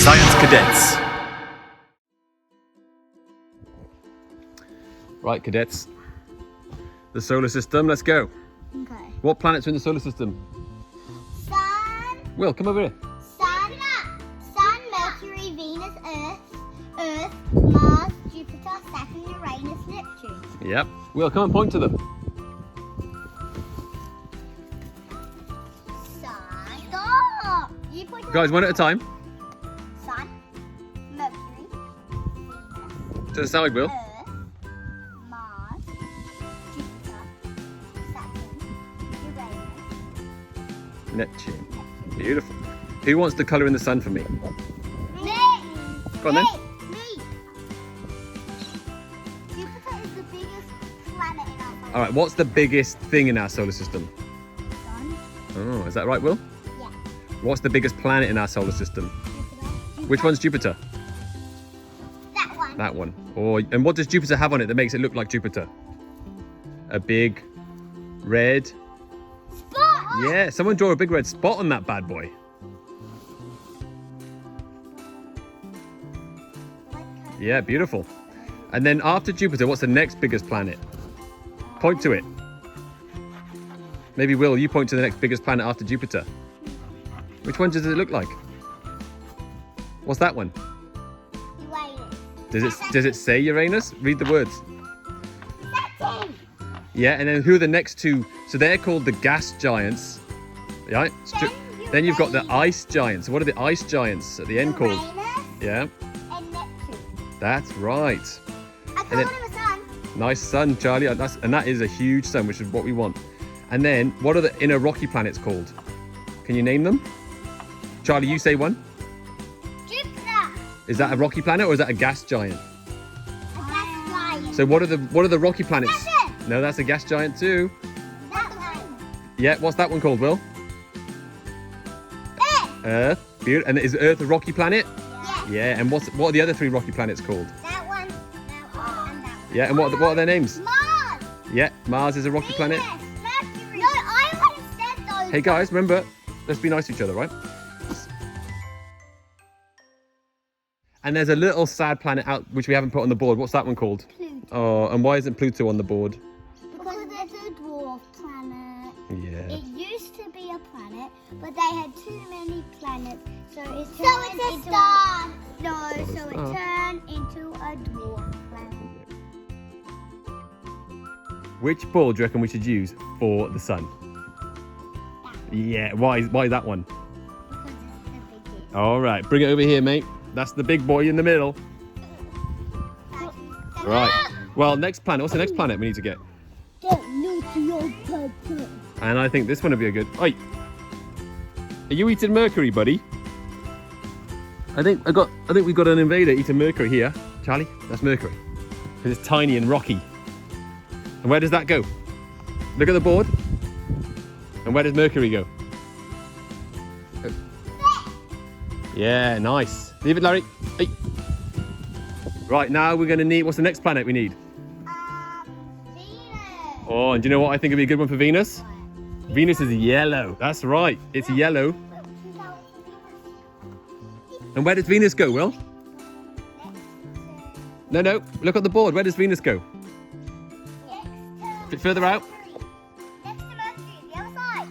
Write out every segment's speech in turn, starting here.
Science Cadets. Right, cadets. The solar system, let's go. Okay. What planets are in the solar system? Sun, Will, come over here. Sun, Mercury, Venus, Earth, Mars, Jupiter, Saturn, Uranus, Neptune. Yep. Will, come and point to them. Sun. Stop! You point to Guys, one at a time. Sun, Mercury, Venus, To the side, Will. Earth, Mars, Jupiter, Saturn, Uranus. Neptune. Beautiful. Who wants the colour in the sun for me? Me! Go on then. Me! Jupiter is the biggest planet in our solar Alright, what's the biggest thing in our solar system? system. Oh, is that right, Will? Yeah. What's the biggest planet in our solar system? Jupiter. Which one's Jupiter? That one. That one. And what does Jupiter have on it that makes it look like Jupiter? A big red... Spot! Yeah, someone draw a big red spot on that bad boy. Yeah, beautiful. And then after Jupiter, what's the next biggest planet? Point to it. Maybe Will, you point to the next biggest planet after Jupiter. Which one does it look like? What's that one? Uranus. Does it say Uranus? Read the words. Saturn. Yeah, and then who are the next two? So they're called the gas giants. Yeah. Then you've got the ice giants. What are the ice giants at the end called? Uranus Yeah, and Neptune. that's right. I And call then- them a sun. Nice sun, Charlie. And that is a huge sun, which is what we want. And then, what are the inner rocky planets called? Can you name them? Charlie, you say one. Jupiter. Is that a rocky planet or is that a gas giant? A gas giant. So what are the rocky planets? Saturn. No, that's a gas giant too. That one. Yeah, what's that one called, Will? Earth. Earth. Beautiful. And is Earth a rocky planet? Yeah. Yeah. And what are the other three rocky planets called? That one. That one. And that one. Yeah. And what are their names? Mars. Yeah. Mars is a rocky planet. Venus. Mercury. No, I would have said those. Hey guys, remember, let's be nice to each other, right? And there's a little sad planet out which we haven't put on the board. What's that one called? Pluto. Oh, and why isn't Pluto on the board? Because it's a dwarf planet. Yeah. It used to be a planet, but they had too many planets, so it's a star. No, so it turned into a dwarf planet. Which ball do you reckon we should use for the sun? Yeah, why that one? Because it's the biggest. All right, bring it over here, mate. That's the big boy in the middle. Right. Well, next planet. What's the next planet we need to get? And I think this one would be a good. Oi! Are you eating Mercury, buddy? I think we've got an invader eating Mercury here. Charlie, that's Mercury. Because it's tiny and rocky. And where does that go? Look at the board. And where does Mercury go? Yeah, nice. Leave it, Larry. Hey. Right, now we're going to need... What's the next planet we need? Venus. Oh, and do you know what I think would be a good one for Venus? Venus is yellow. That's right. It's yellow. And where does Venus go, Will? No. Look at the board. Where does Venus go? A bit further out. Next to Mercury, the other side.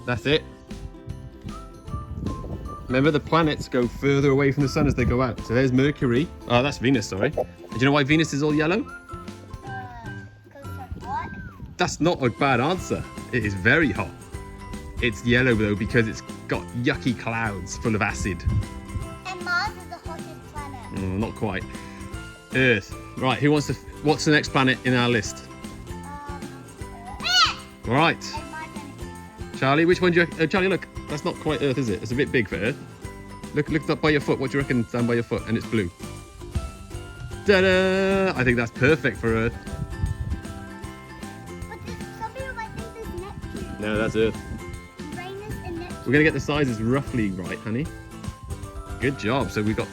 That's it. Remember, the planets go further away from the sun as they go out. So there's Mercury. Oh, that's Venus, sorry. And do you know why Venus is all yellow? Because of what? That's not a bad answer. It is very hot. It's yellow, though, because it's got yucky clouds full of acid. And Mars is the hottest planet. Not quite. Earth. Right, who wants to... What's the next planet in our list? Earth. Right. And my planet is Earth. Charlie, which one do you... Charlie, look. That's not quite Earth, is it? It's a bit big for Earth. Look up by your foot. What do you reckon down by your foot? And it's blue. Ta-da! I think that's perfect for Earth. But some people might think there's Neptune. No, that's Earth. Uranus and Neptune. We're going to get the sizes roughly right, honey. Good job. So we've got...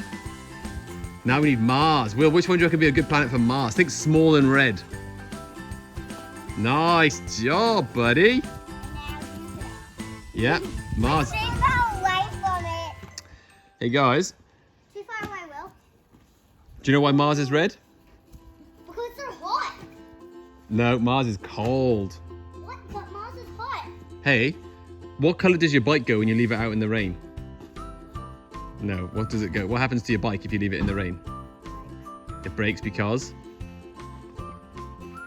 Now we need Mars. Will, which one do you reckon would be a good planet for Mars? Think small and red. Nice job, buddy. Now Jupiter. Yeah, Mars. Stay far away from it. Hey guys, Too far away, Will. do you know why Mars is red? Because they're hot. No, Mars is cold. What? But Mars is hot. Hey, what colour does your bike go when you leave it out in the rain? No, what does it go? What happens to your bike if you leave it in the rain? It breaks because?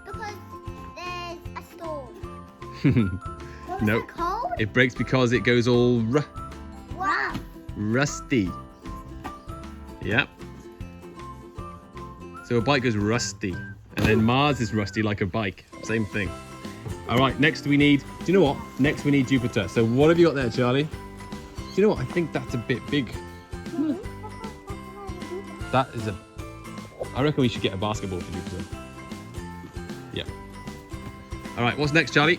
Because there's a storm. What was No, it called? it breaks because it goes all Wow. rusty. Yep. So a bike goes rusty, and then Mars is rusty like a bike. Same thing. All right, next we need, do you know what? Next we need Jupiter. So what have you got there, Charlie? Do you know what? I think that's a bit big. That is a, I reckon we should get a basketball for Jupiter. Yeah. All right, what's next, Charlie?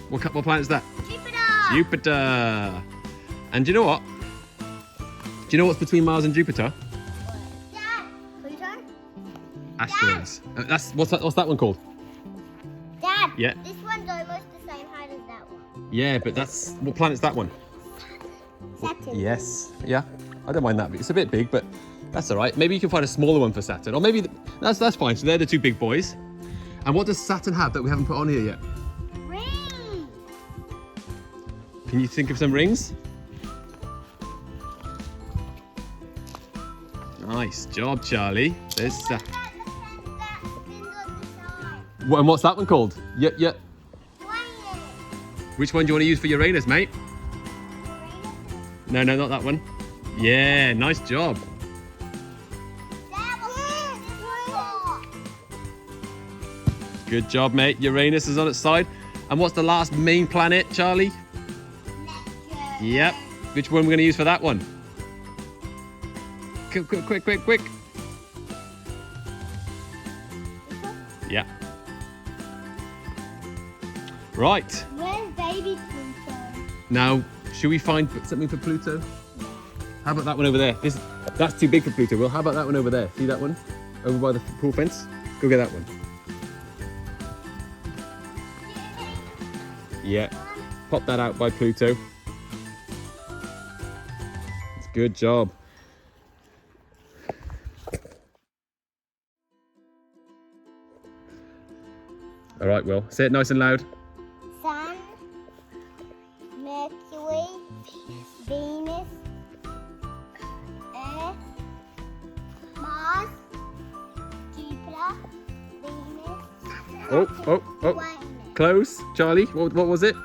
What planet is that? Jupiter. Jupiter. And do you know what? Do you know what's between Mars and Jupiter? Dad. Pluto. Asteroids. What's that one called? Dad. Yeah. This one's almost the same height as that one. Yeah, but what planet's that one? Saturn. Yes. Yeah. I don't mind that. It's a bit big, but that's all right. Maybe you can find a smaller one for Saturn, or maybe that's fine. So they're the two big boys. And what does Saturn have that we haven't put on here yet? Ring. Can you think of some rings? Nice job, Charlie. There's What about the pen that spins on the side? and what's that one called? Yeah. Uranus. Which one do you want to use for Uranus, mate? No, not that one. Yeah, nice job. Dad, what's this one? Good job, mate. Uranus is on its side. And what's the last main planet, Charlie? Neptune. Yep. Which one are we going to use for that one? Quick. Yeah. Right. Where's baby Pluto? Now, should we find something for Pluto? How about that one over there? That's too big for Pluto, Will. How about that one over there? See that one? Over by the pool fence? Go get that one. Yeah. Pop that out by Pluto. It's a good job. All right, Will. Say it nice and loud. Sun, Mercury, Venus, Earth, Mars, Jupiter, Venus, Oh. Uranus. Close. Charlie, what was it?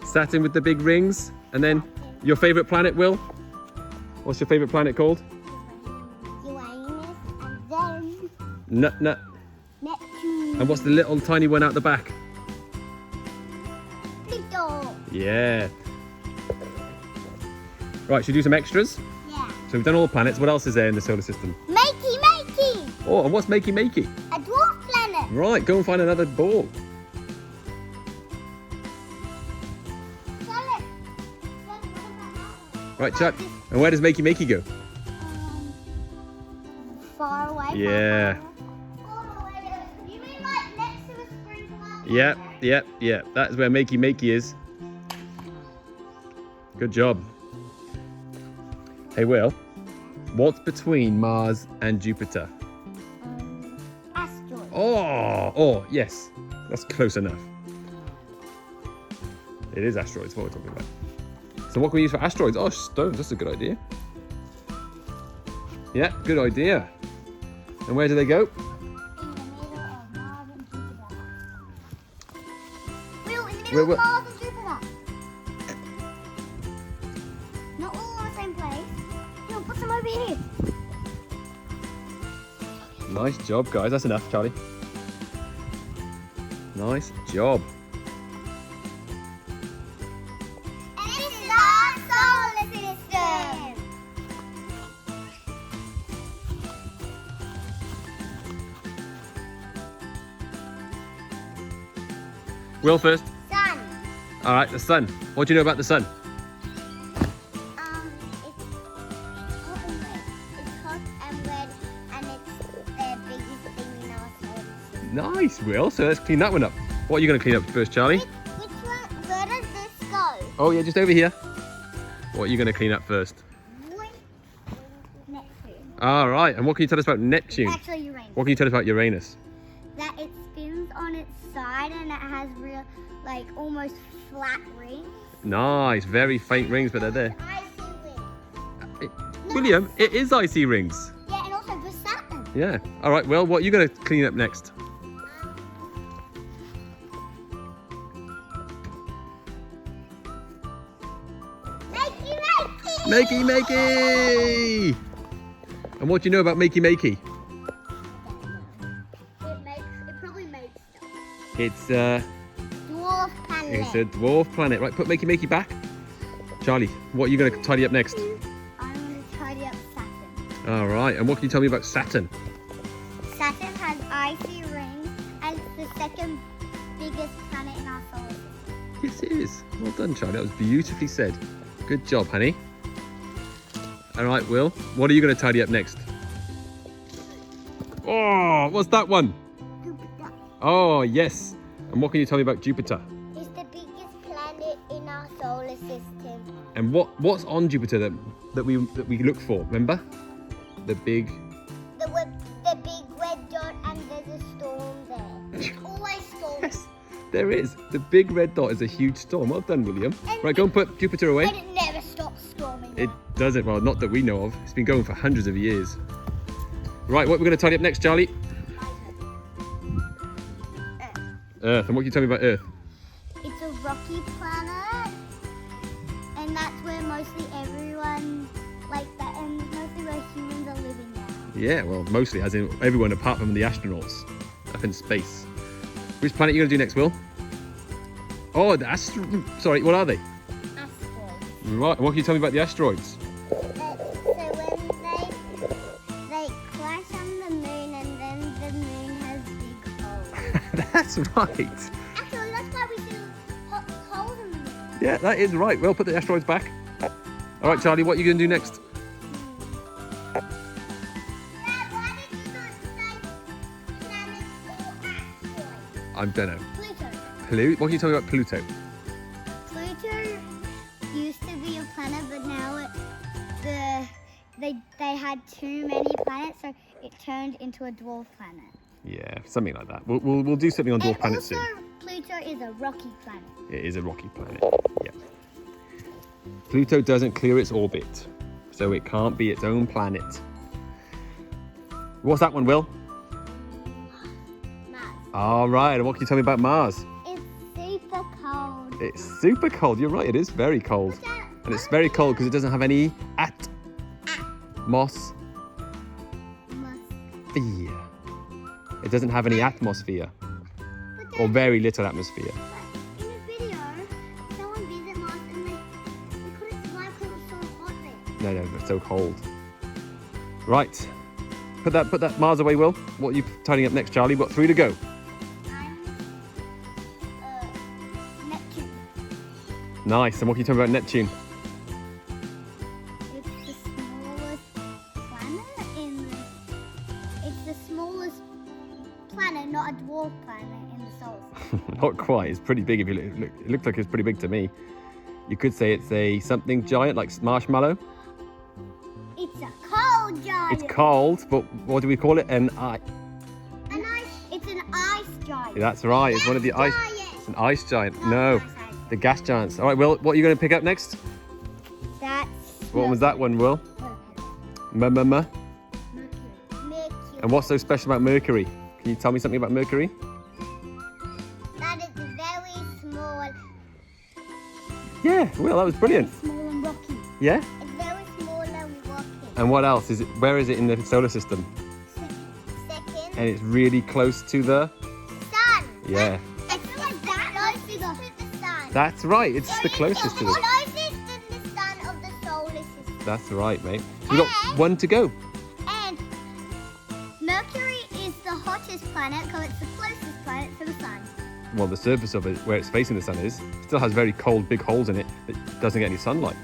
Saturn with the big rings. And then your favourite planet, Will? What's your favourite planet called? Uranus, and then Nut. Neptune. And what's the little tiny one out the back? Pluto. Yeah. Right, should we do some extras? Yeah. So we've done all the planets. What else is there in the solar system? Makey. Oh, and what's Makey? A dwarf planet. Right, go and find another ball. Solid. Right, Chuck. And where does Makey go? Far away. Yeah. You mean like next to a sprinkler? Yep. That is where Makey is. Good job. Hey, Will. What's between Mars and Jupiter? Asteroid. Oh, yes. That's close enough. It is asteroids, what we're talking about. So what can we use for asteroids? Oh, stones. That's a good idea. Yeah, good idea. And where do they go? In the middle of Mars and Jupiter. Will, in the middle Where- of Mars and Jupiter. Not all in the same place. Will, put some over here. Nice job, guys. That's enough, Charlie. Nice job. And this is our solar system. Will first. Sun. All right, the sun. What do you know about the sun? It's hot and red, and it's the biggest thing in our solar system. Nice, Will. So let's clean that one up. What are you going to clean up first, Charlie? Which one? Where does this go? Oh, yeah, just over here. What are you going to clean up first? Neptune. All right. And what can you tell us about Neptune? Actually, Uranus. What can you tell us about Uranus? That it spins on its side and it has real, like, almost flat rings. Nice. Very faint rings, but they're there. Icy rings. William, it is icy rings. Yeah, and also for Saturn. Yeah. All right. Well, what are you going to clean up next? Makey! And what do you know about Makey? It probably makes stuff. It's Dwarf planet. it's a dwarf planet. Right, put Makey back. Charlie, what are you going to tidy up next? I'm going to tidy up Saturn. All right. And what can you tell me about Saturn? Saturn has icy rings and it's the second biggest planet in our solar system. Yes, it is. Well done, Charlie. That was beautifully said. Good job, honey. All right, Will, what are you going to tidy up next? Oh, what's that one? Jupiter. Oh, yes. And what can you tell me about Jupiter? It's the biggest planet in our solar system. And what's on Jupiter that we look for? Remember, the big. The big red dot, and there's a storm there. Always storms. Yes, there is. The big red dot is a huge storm. Well done, William. Right, go and put Jupiter away. And it never stops storming. It doesn't. Well, not that we know of. It's been going for hundreds of years. Right, what we're going to tidy up next, Charlie? Earth. And what can you tell me about Earth? It's a rocky planet, and that's where mostly everyone like that, and mostly where humans are living now. Yeah, well, mostly, as in everyone apart from the astronauts up in space. Which planet are you going to do next, Will? Oh, sorry, what are they? Asteroids. Right, what can you tell me about the asteroids? So when they crash on the moon, and then the moon has big holes. That's right. Actually, that's why we see holes in the moon. Yeah, that is right. Well, put the asteroids back. All right, Charlie, what are you going to do next? Dad, why did you not say planets or asteroids? I don't know. Pluto. What can you tell me about Pluto? Pluto used to be a planet, but now they had too many planets, so it turned into a dwarf planet. Yeah, something like that. We'll do something on dwarf planets soon. Also, Pluto is a rocky planet. It is a rocky planet. Yeah. Pluto doesn't clear its orbit, so it can't be its own planet. What's that one, Will? Mars. All right, and what can you tell me about Mars? It's super cold. It's super cold. You're right, it is very cold. And it's very cold because it doesn't have any atmosphere. It doesn't have any atmosphere. Or very little atmosphere. In a video, someone visited Mars and they couldn't survive because it was so hot there. No, it's so cold. Right. Put that Mars away, Will. What are you tidying up next, Charlie? We've got 3 to go. Neptune. Nice. And what can you tell me about Neptune? It's the smallest planet It's the smallest planet, not a dwarf planet in the solar system. Not quite. It's pretty big. If you look, it looked like it's pretty big to me. You could say it's a something giant, like marshmallow. It's a cold giant. It's cold, but what do we call it? It's an ice giant. That's right. It's one of the ice. Giant. It's an ice giant. Oh, No, sorry. the gas giants. All right, Will. What are you going to pick up next? That's What was that one, Will? Mercury. And what's so special about Mercury? Can you tell me something about Mercury? That is very small. Yeah, Will, that was brilliant. Small and rocky. Yeah? It's very small and rocky. And what else? Where is it in the solar system? Second. And it's really close to the... Sun. Yeah. It's like that closest to the sun. That's right. It's the closest to the... Closest to the sun of the solar system. That's right, mate. So we've got 1 to go. And Mercury is the hottest planet because it's the closest planet to the sun. Well, the surface of it, where it's facing the sun is, still has very cold, big holes in it that doesn't get any sunlight.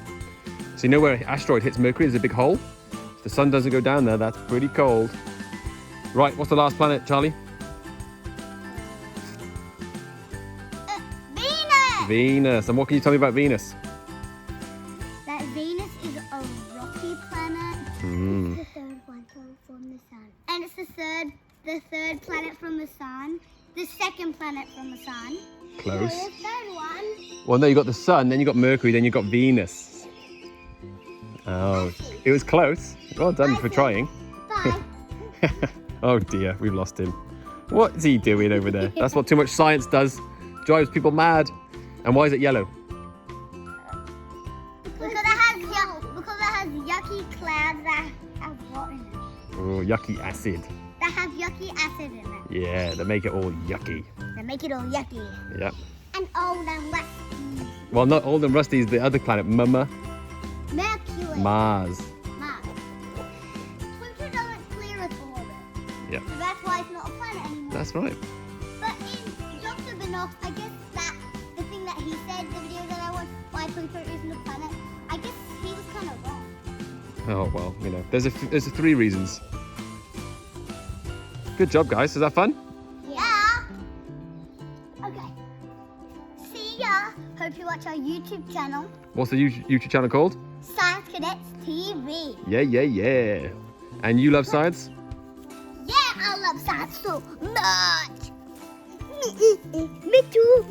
So you know where an asteroid hits Mercury, there's a big hole? If the sun doesn't go down there, that's pretty cold. Right, what's the last planet, Charlie? Venus! Venus. And what can you tell me about Venus? That Venus planet from the sun. Close. So the third one. Well, no, you got the sun, then you got Mercury, then you got Venus. Oh, it was close. Well done for trying. Bye. Oh dear, we've lost him. What's he doing over there? That's what too much science does. Drives people mad. And why is it yellow? Because it has yucky clouds that have what in it? Oh, yucky acid. That have yucky acid in it. Yeah, they make it all yucky. They make it all yucky. Yep. And old and rusty. Well, not old and rusty is the other planet, Mercury. Mars. Mars. Pluto doesn't clear its orbit. Yep. So that's why it's not a planet anymore. That's right. But in Dr. Binoff, I guess that the thing that he said, the video that I watched, why Pluto isn't a planet, I guess he was kind of wrong. Oh, well, you know, there's 3 reasons. Good job, guys. Is that fun? Yeah. Okay. See ya. Hope you watch our YouTube channel, What's the YouTube channel called? Science Cadets TV. Yeah. And you love science? Yeah, I love science so much. Me too.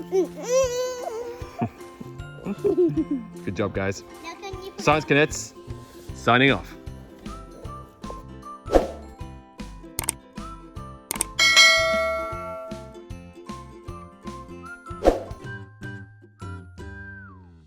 Good job, guys. Now can you Science Cadets, signing off.